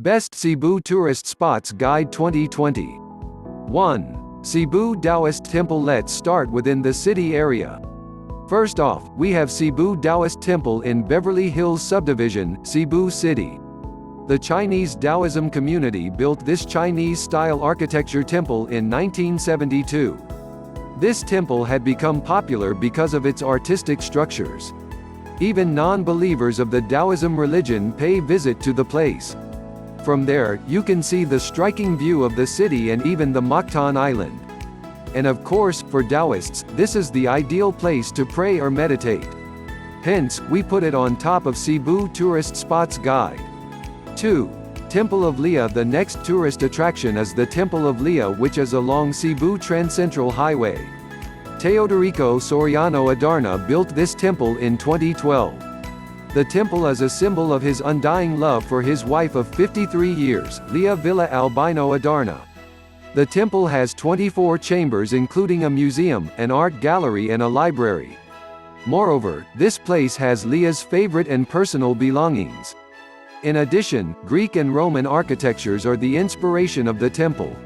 Best Cebu Tourist Spots Guide 2020. 1. Cebu Taoist Temple. Let's start within the city area. First off, we have Cebu Taoist Temple in Beverly Hills Subdivision, Cebu City. The Chinese Taoism community built this Chinese-style architecture temple in 1972. This temple had become popular because of its artistic structures. Even non-believers of the Taoism religion pay visit to the place. From there, you can see the striking view of the city and even the Mactan Island. And of course, for Taoists, this is the ideal place to pray or meditate. Hence, we put it on top of Cebu Tourist Spots Guide. 2. Temple of Leah. The next tourist attraction is the Temple of Leah, which is along Cebu Transcentral Highway. Teodorico Soriano Adarna built this temple in 2012. The temple is a symbol of his undying love for his wife of 53 years, Leah Villa Albino Adarna. The temple has 24 chambers including a museum, an art gallery and a library. Moreover, this place has Leah's favorite and personal belongings. In addition, Greek and Roman architectures are the inspiration of the temple.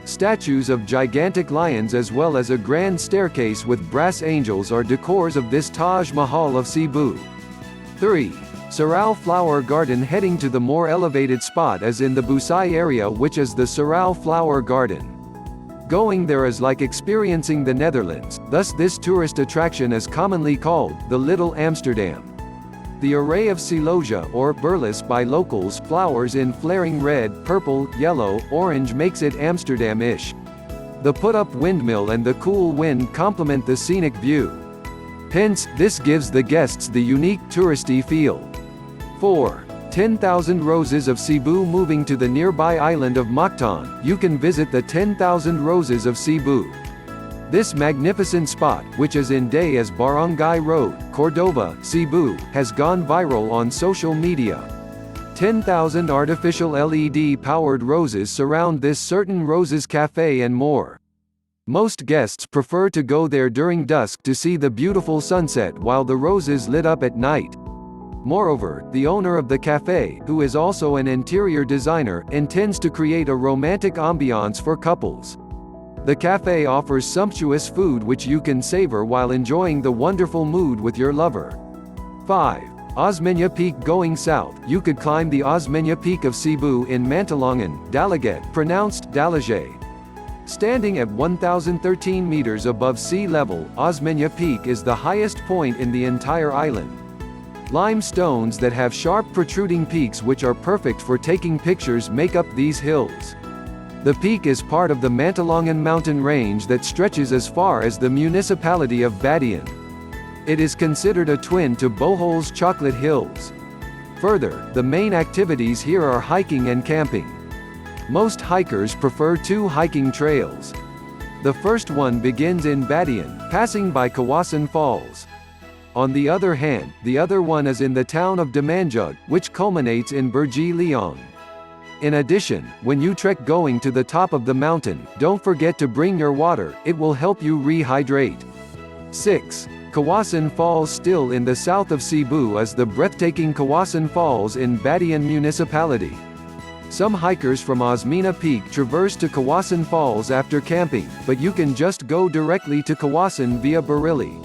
Statues of gigantic lions as well as a grand staircase with brass angels are decors of this Taj Mahal of Cebu. 3. Sarao Flower Garden. Heading to the more elevated spot is in the Busay area, which is the Sarao Flower Garden. Going there is like experiencing the Netherlands, thus this tourist attraction is commonly called the Little Amsterdam. The array of celosia, or burles by locals, flowers in flaring red, purple, yellow, orange makes it Amsterdam-ish. The put-up windmill and the cool wind complement the scenic view. Hence, this gives the guests the unique touristy feel. 4. 10,000 Roses of Cebu. Moving to the nearby island of Mactan, you can visit the 10,000 Roses of Cebu. This magnificent spot, which is in day as Barangay Road, Cordova, Cebu, has gone viral on social media. 10,000 artificial LED-powered roses surround this certain Roses Cafe and more. Most guests prefer to go there during dusk to see the beautiful sunset while the roses lit up at night. Moreover, the owner of the cafe, who is also an interior designer, intends to create a romantic ambiance for couples. The cafe offers sumptuous food which you can savor while enjoying the wonderful mood with your lover. 5. Osmeña Peak. Going south, you could climb the Osmeña Peak of Cebu in Mantalongan, Dalaget, pronounced Dalage. Standing at 1,013 meters above sea level, Osmeña Peak is the highest point in the entire island. Limestones that have sharp protruding peaks which are perfect for taking pictures make up these hills. The peak is part of the Mantalongan mountain range that stretches as far as the municipality of Batayan. It is considered a twin to Bohol's Chocolate Hills. Further, the main activities here are hiking and camping. Most hikers prefer two hiking trails. The first one begins in Batayan, passing by Kawasan Falls. On the other hand, the other one is in the town of Damanjug, which culminates in Burji Leong. In addition, when you trek going to the top of the mountain, don't forget to bring your water, it will help you rehydrate. 6. Kawasan Falls. Still in the south of Cebu is the breathtaking Kawasan Falls in Batayan Municipality. Some hikers from Osmeña Peak traverse to Kawasan Falls after camping, but you can just go directly to Kawasan via Barili.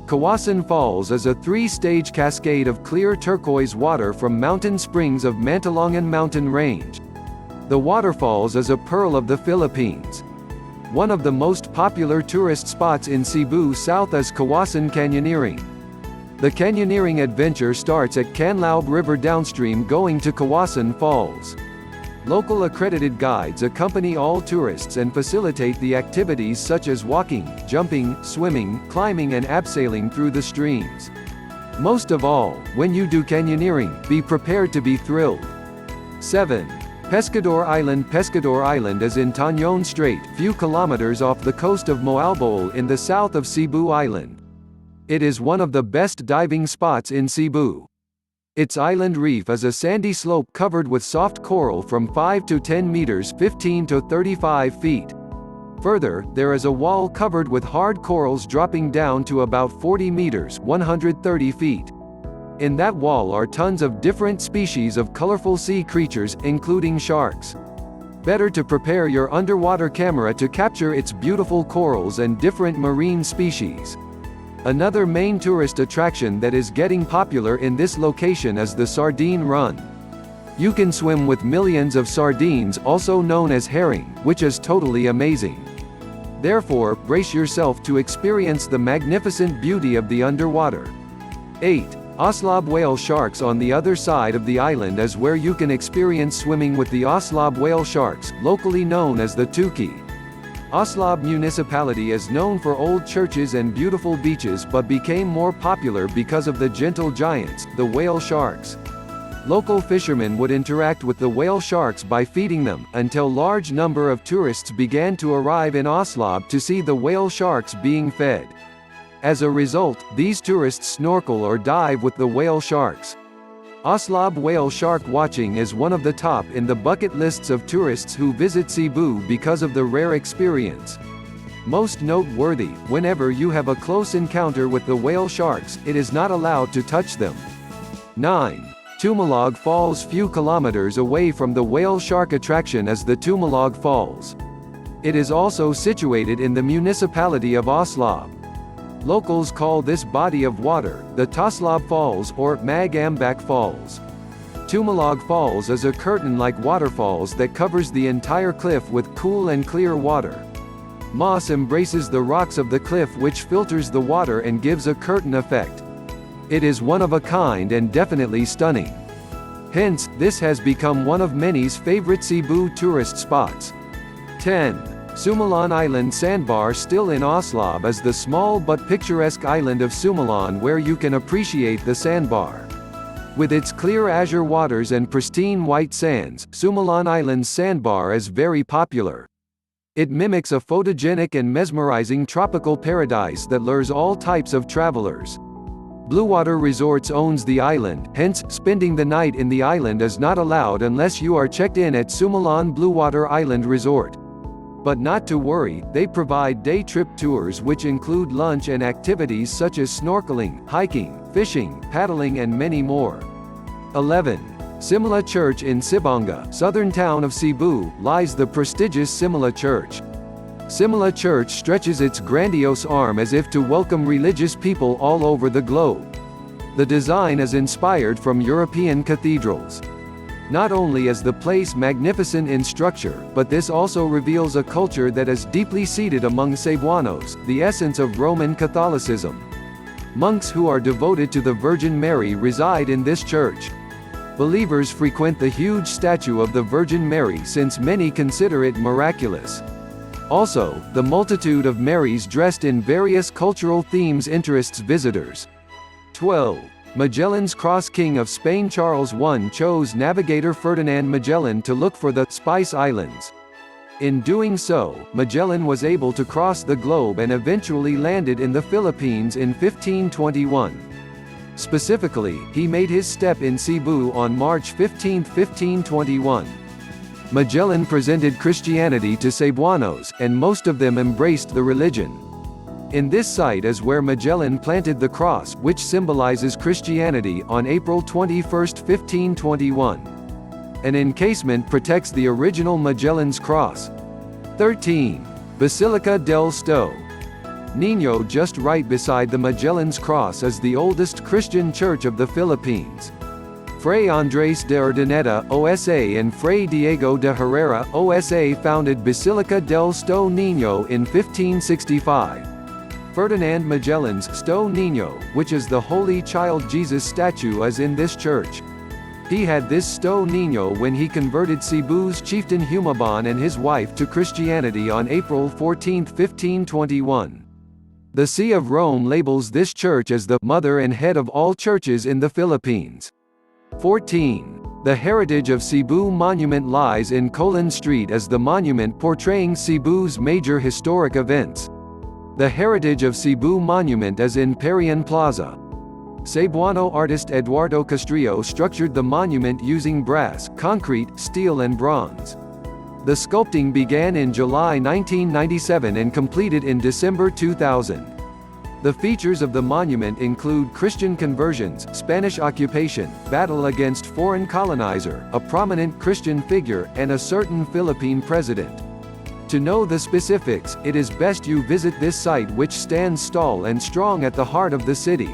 Kawasan Falls is a 3-stage cascade of clear turquoise water from mountain springs of Mantalongan mountain range. The waterfalls is a pearl of the Philippines. One of the most popular tourist spots in Cebu South is Kawasan Canyoneering. The canyoneering adventure starts at Canlaub River downstream going to Kawasan Falls. Local accredited guides accompany all tourists and facilitate the activities such as walking, jumping, swimming, climbing and abseiling through the streams. Most of all, when you do canyoneering, be prepared to be thrilled. 7. Pescador Island. Pescador Island is in Tañon Strait, few kilometers off the coast of Moalboal in the south of Cebu Island. It is one of the best diving spots in Cebu. Its island reef is a sandy slope covered with soft coral from 5 to 10 meters 15 to 35 feet. Further, there is a wall covered with hard corals dropping down to about 40 meters 130 feet. In that wall are tons of different species of colorful sea creatures, including sharks. Better to prepare your underwater camera to capture its beautiful corals and different marine species. Another main tourist attraction that is getting popular in this location is the Sardine Run. You can swim with millions of sardines, also known as herring, which is totally amazing. Therefore, brace yourself to experience the magnificent beauty of the underwater. 8. Oslob whale sharks. On the other side of the island is where you can experience swimming with the Oslob whale sharks, locally known as the Tuki. Oslob municipality is known for old churches and beautiful beaches but became more popular because of the gentle giants, the whale sharks. Local fishermen would interact with the whale sharks by feeding them, until large number of tourists began to arrive in Oslob to see the whale sharks being fed. As a result, these tourists snorkel or dive with the whale sharks. Oslob whale shark watching is one of the top in the bucket lists of tourists who visit Cebu because of the rare experience. Most noteworthy, whenever you have a close encounter with the whale sharks, it is not allowed to touch them. 9. Tumalog Falls. Few kilometers away from the whale shark attraction is the Tumalog Falls. It is also situated in the municipality of Oslob. Locals call this body of water, the Toslob Falls or Mag-Ambak Falls. Tumalog Falls is a curtain-like waterfalls that covers the entire cliff with cool and clear water. Moss embraces the rocks of the cliff, which filters the water and gives a curtain effect. It is one of a kind and definitely stunning. Hence, this has become one of many's favorite Cebu tourist spots. 10. Sumalan Island Sandbar. Still in Oslob is the small but picturesque island of Sumalan, where you can appreciate the sandbar. With its clear azure waters and pristine white sands, Sumalan Island's sandbar is very popular. It mimics a photogenic and mesmerizing tropical paradise that lures all types of travelers. Bluewater Resorts owns the island, hence, spending the night in the island is not allowed unless you are checked in at Sumalan Bluewater Island Resort. But not to worry, they provide day trip tours which include lunch and activities such as snorkeling, hiking, fishing, paddling and many more. 11. Simla Church. In Sibonga, southern town of Cebu, lies the prestigious Simla Church. Simla Church stretches its grandiose arm as if to welcome religious people all over the globe. The design is inspired from European cathedrals. Not only is the place magnificent in structure, but this also reveals a culture that is deeply seated among Cebuanos, the essence of Roman Catholicism. Monks who are devoted to the Virgin Mary reside in this church. Believers frequent the huge statue of the Virgin Mary since many consider it miraculous. Also, the multitude of Marys dressed in various cultural themes interests visitors. 12. Magellan's Cross. King of Spain Charles I chose navigator Ferdinand Magellan to look for the Spice Islands. In doing so, Magellan was able to cross the globe and eventually landed in the Philippines in 1521. Specifically, he made his step in Cebu on March 15, 1521. Magellan presented Christianity to Cebuanos, and most of them embraced the religion. In this site is where Magellan planted the cross, which symbolizes Christianity, on April 21, 1521. An encasement protects the original Magellan's cross. 13. Basilica del Sto. Niño. Just right beside the Magellan's cross is the oldest Christian church of the Philippines. Fray Andrés de Urdaneta, OSA, and Fray Diego de Herrera, OSA, founded Basilica del Sto Niño in 1565. Ferdinand Magellan's Sto Niño, which is the Holy Child Jesus statue, is in this church. He had this Sto Niño when he converted Cebu's chieftain Humabon and his wife to Christianity on April 14, 1521. The See of Rome labels this church as the mother and head of all churches in the Philippines. 14. The Heritage of Cebu Monument lies in Colon Street as the monument portraying Cebu's major historic events. The Heritage of Cebu Monument is in Parian Plaza. Cebuano artist Eduardo Castrillo structured the monument using brass, concrete, steel and bronze. The sculpting began in July 1997 and completed in December 2000. The features of the monument include Christian conversions, Spanish occupation, battle against foreign colonizer, a prominent Christian figure, and a certain Philippine president. To know the specifics, it is best you visit this site, which stands tall and strong at the heart of the city.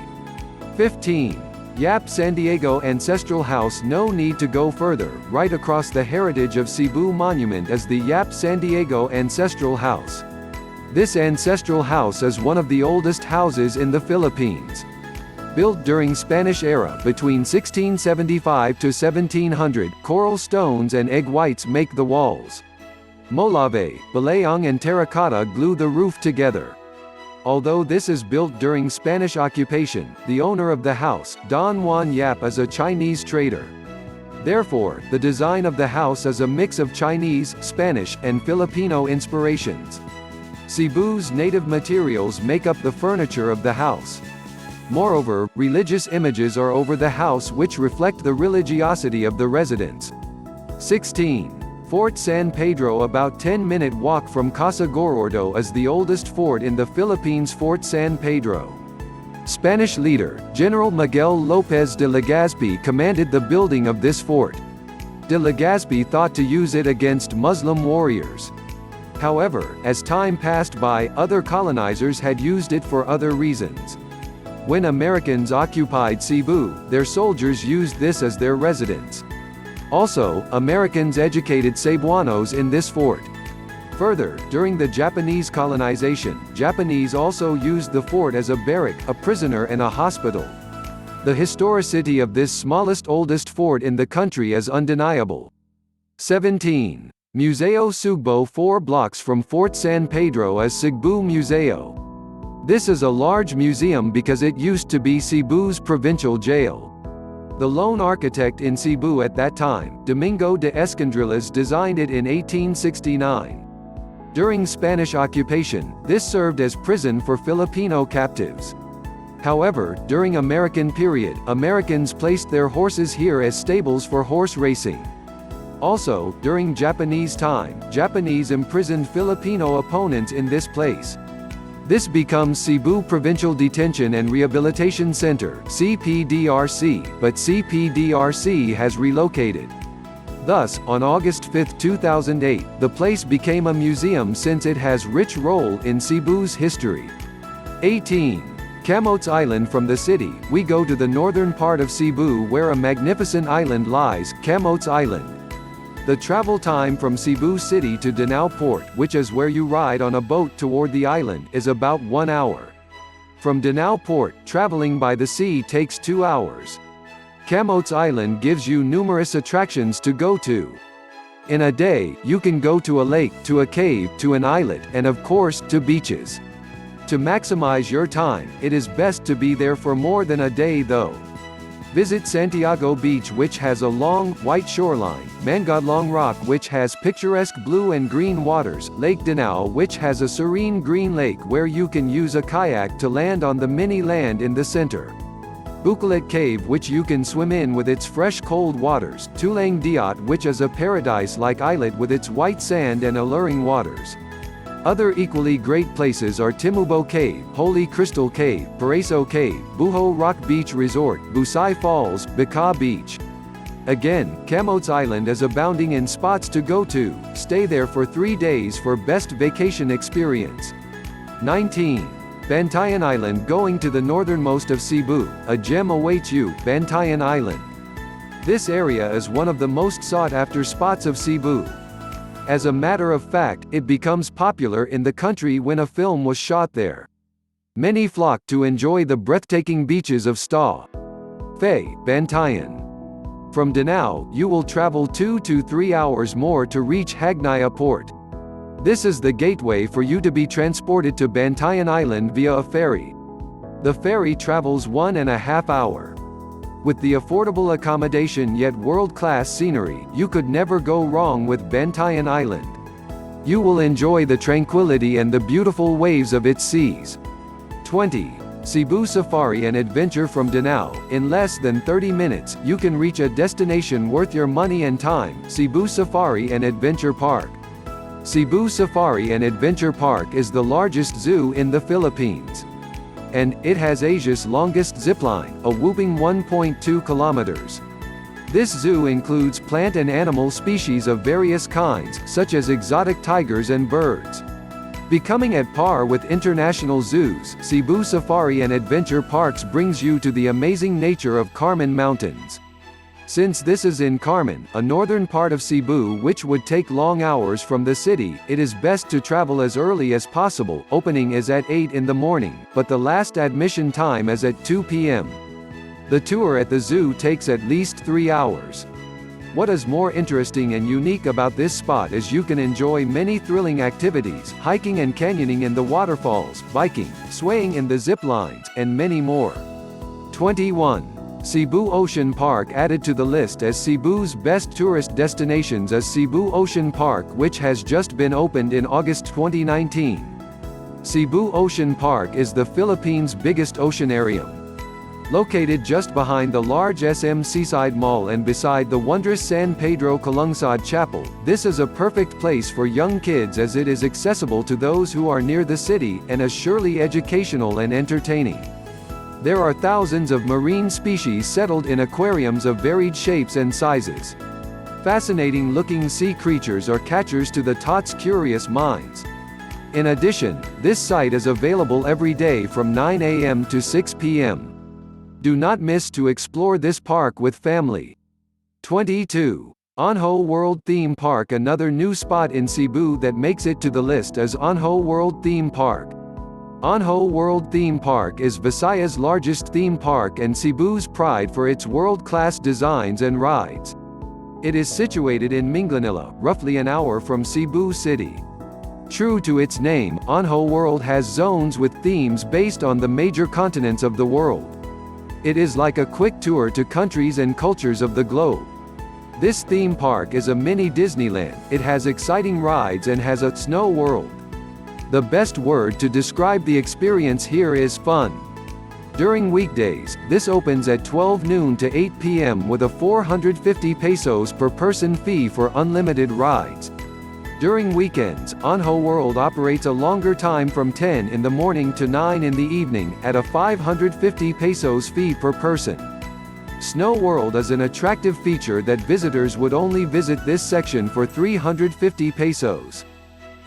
15. Yap San Diego Ancestral House. No need to go further. Right across the heritage of Cebu monument is the Yap San Diego Ancestral House. This ancestral house is one of the oldest houses in the Philippines. Built during Spanish era between 1675 to 1700, coral stones and egg whites make the walls. Molave, balayong and terracotta glue the roof together. Although this is built during Spanish occupation, the owner of the house, Don Juan Yap, is a Chinese trader. Therefore, the design of the house is a mix of Chinese, Spanish, and Filipino inspirations. Cebu's native materials make up the furniture of the house. Moreover, religious images are over the house which reflect the religiosity of the residents. 16. Fort San Pedro. About 10-minute walk from Casa Gorordo is the oldest fort in the Philippines. Fort San Pedro. Spanish leader, General Miguel López de Legazpi, commanded the building of this fort. De Legazpi thought to use it against Muslim warriors. However, as time passed by, other colonizers had used it for other reasons. When Americans occupied Cebu, their soldiers used this as their residence. Also, Americans educated Cebuanos in this fort. Further, during the Japanese colonization, Japanese also used the fort as a barrack, a prisoner and a hospital. The historicity of this smallest oldest fort in the country is undeniable. 17. Museo Sugbo. 4 blocks from Fort San Pedro is Sugbo Museo. This is a large museum because it used to be Cebu's provincial jail. The lone architect in Cebu at that time, Domingo de Escandrillas, designed it in 1869. During Spanish occupation, this served as prison for Filipino captives. However, during American period, Americans placed their horses here as stables for horse racing. Also, during Japanese time, Japanese imprisoned Filipino opponents in this place. This becomes Cebu Provincial Detention and Rehabilitation Center (CPDRC), but CPDRC has relocated. Thus, on August 5, 2008, the place became a museum since it has rich role in Cebu's history. 18. Camotes Island. From the city, we go to the northern part of Cebu where a magnificent island lies, Camotes Island. The travel time from Cebu City to Danao Port, which is where you ride on a boat toward the island, is about 1 hour. From Danao Port, traveling by the sea takes 2 hours. Camotes Island gives you numerous attractions to go to. In a day, you can go to a lake, to a cave, to an islet, and of course, to beaches. To maximize your time, it is best to be there for more than a day though. Visit Santiago Beach, which has a long, white shoreline, Mangodlong Rock, which has picturesque blue and green waters, Lake Danao, which has a serene green lake where you can use a kayak to land on the mini land in the center. Bukalit Cave, which you can swim in with its fresh cold waters, Tulang Diat, which is a paradise-like islet with its white sand and alluring waters. Other equally great places are Timubo Cave, Holy Crystal Cave, Paraiso Cave, Buho Rock Beach Resort, Busay Falls, Baka Beach. Again, Camotes Island is abounding in spots to go to. Stay there for 3 days for best vacation experience. 19. Bantayan Island. Going to the northernmost of Cebu, a gem awaits you, Bantayan Island. This area is one of the most sought-after spots of Cebu. As a matter of fact, it becomes popular in the country when a film was shot there. Many flock to enjoy the breathtaking beaches of Sta. Fe, Bantayan. From Danao, you will travel 2 to 3 hours more to reach Hagnaya Port. This is the gateway for you to be transported to Bantayan Island via a ferry. The ferry travels 1.5 hours. With the affordable accommodation yet world-class scenery, you could never go wrong with Bantayan Island. You will enjoy the tranquility and the beautiful waves of its seas. 20. Cebu Safari and Adventure. From Danao, in less than 30 minutes, you can reach a destination worth your money and time, Cebu Safari and Adventure Park. Cebu Safari and Adventure Park is the largest zoo in the Philippines. and it has Asia's longest zipline, a whopping 1.2 kilometers. This zoo includes plant and animal species of various kinds, such as exotic tigers and birds. Becoming at par with international zoos, Cebu Safari and Adventure Parks brings you to the amazing nature of Carmen Mountains. Since this is in Carmen, a northern part of Cebu which would take long hours from the city, it is best to travel as early as possible. Opening is at 8 in the morning, but the last admission time is at 2 p.m. The tour at the zoo takes at least 3 hours. What is more interesting and unique about this spot is you can enjoy many thrilling activities, hiking and canyoning in the waterfalls, biking, swaying in the zip lines, and many more. 21. Cebu Ocean Park. Added to the list as Cebu's best tourist destinations is Cebu Ocean Park, which has just been opened in August 2019. Cebu Ocean Park is the Philippines' biggest oceanarium. Located just behind the large SM Seaside Mall and beside the wondrous San Pedro Calungsod Chapel, this is a perfect place for young kids as it is accessible to those who are near the city, and is surely educational and entertaining. There are thousands of marine species settled in aquariums of varied shapes and sizes. Fascinating-looking sea creatures are catchers to the tots' curious minds. In addition, this site is available every day from 9 a.m. to 6 p.m. Do not miss to explore this park with family. 22. Onho World Theme Park. Another new spot in Cebu that makes it to the list is Onho World Theme Park. Onho World Theme Park is Visayas' largest theme park and Cebu's pride for its world-class designs and rides. It is situated in Minglanilla, roughly an hour from Cebu City. True to its name, Onho World has zones with themes based on the major continents of the world. It is like a quick tour to countries and cultures of the globe. This theme park is a mini Disneyland. It has exciting rides and has a snow world. The best word to describe the experience here is fun. During weekdays, this opens at 12 noon to 8 p.m. with a 450 pesos per person fee for unlimited rides. During weekends, Onho World operates a longer time from 10 in the morning to 9 in the evening, at a 550 pesos fee per person. Snow World is an attractive feature that visitors would only visit this section for 350 pesos.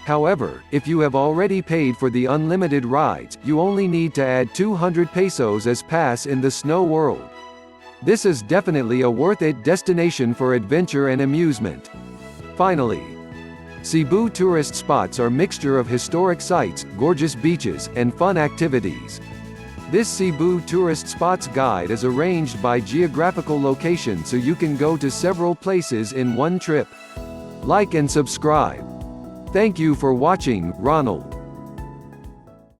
However, if you have already paid for the unlimited rides, you only need to add 200 pesos as pass in the Snow World. This is definitely a worth-it destination for adventure and amusement. Finally, Cebu tourist spots are a mixture of historic sites, gorgeous beaches, and fun activities. This Cebu tourist spots guide is arranged by geographical location so you can go to several places in one trip. Like and subscribe. Thank you for watching, Ronald.